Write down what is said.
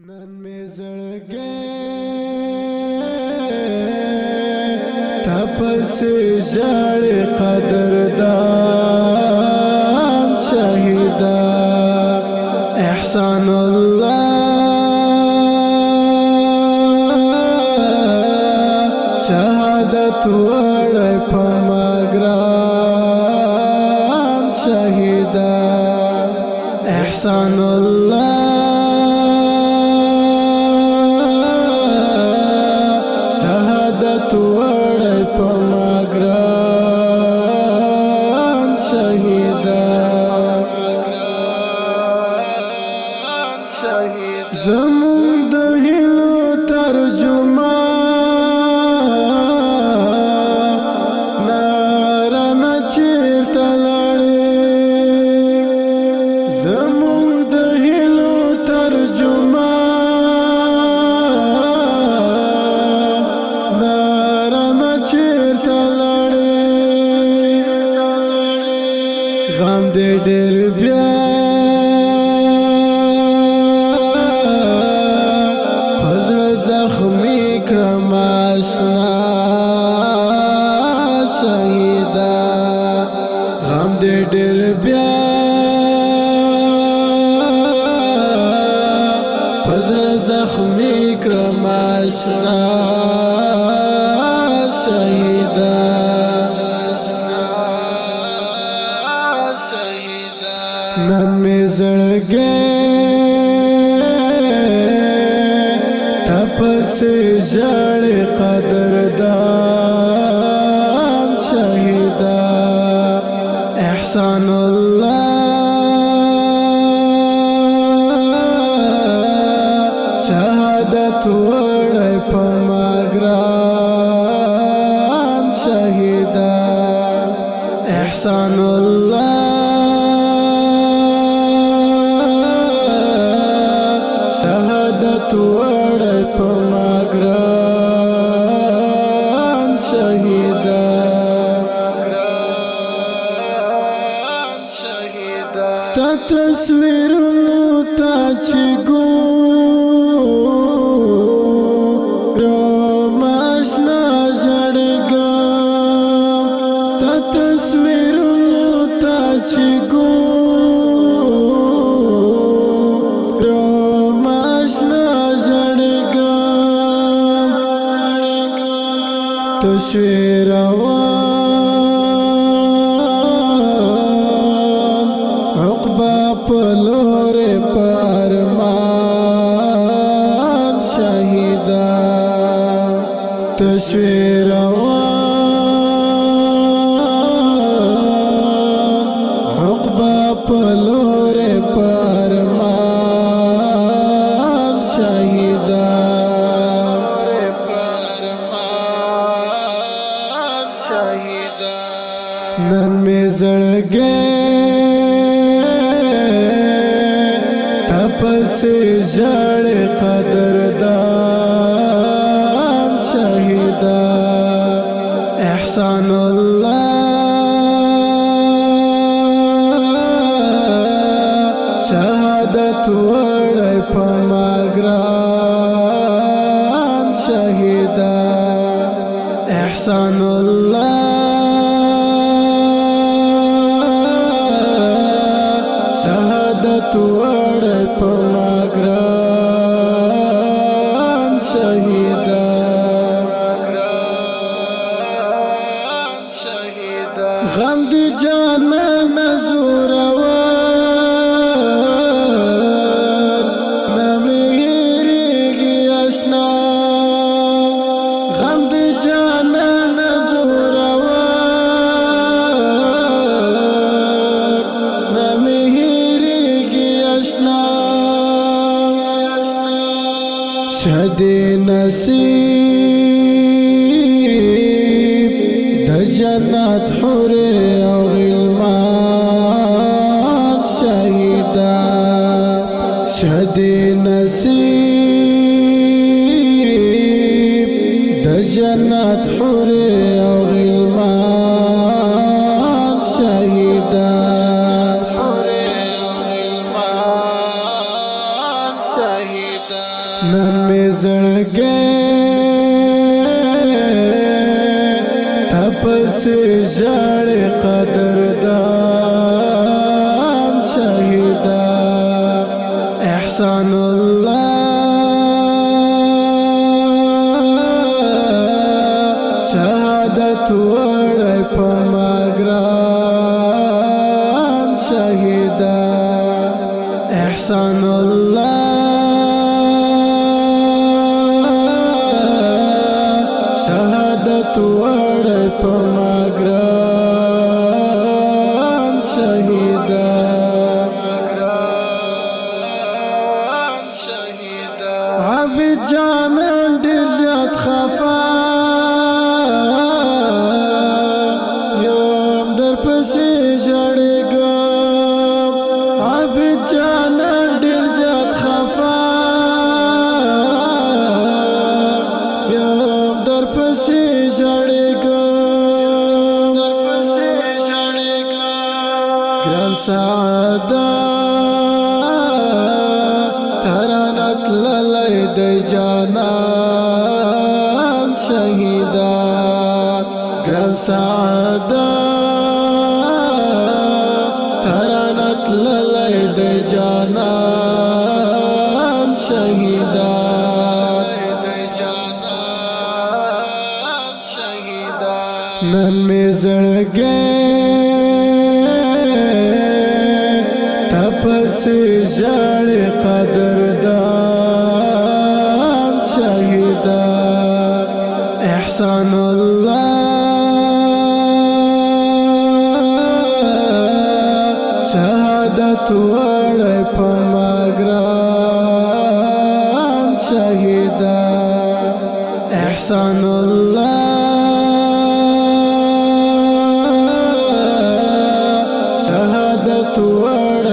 نن می زړګي تپس جړ قدردان شهیدا احسان الله شهادت وړ پمګران شهیدا احسان الله توړ پمګران شهیدا زمون د هلو ترجمان نارن چیرته لړې زمون د هلو ترجمان غم دې ډېر بیا پزړه زخمي کړم آشنا شهیدا غم دې ډېر بیا پزړه زخمي کړم آشنا شهیدا نن می زړګي تپس جړ قدردان شهیدا احسان الله شهادت وړ پمګران شهیدا احسان الله شهادت وړ پمګران شهیدا ستا تصویرونو ته چې ګورم آشنا ژړګم ستا تصویرونو ته چې تشویروان عقبا پلور پارمان شهیدا تشویروان عقبا پلور پارمان شهیدا نن می زړګي تپس جړ قدردان شهیدا احسان الله شهادت وړ پمګران شهیدا احسان الله شهادت وړ پمګران شهیدا غم دې جان نزورور نمهریږي آشنا غم دې جان شهدي نصیب د جنت حور او غلمان شهیدا شهدي نصیب د جنت حور او غلمان شهیدا شهید نن می زړګې تپس جړ قدردان شهیدا احسان الله شهادت وړ پمګران شهیدا احسان الله شهادت وړ پمګران شهیدا عبد جان ډیر زیات خفا یم در پسې ژړېږم عبد جان ډیر زیات خفا یم در پسې ژړېږم ګران سعاده ترانت للی د جانان شهیدا ګران سعاده ترانت للی د جانان شهیدا نن می زړګې تپس جړ قدردان شهیدا احسان الله شهادت وړ پمګران شهیدا احسان الله شهادت وړ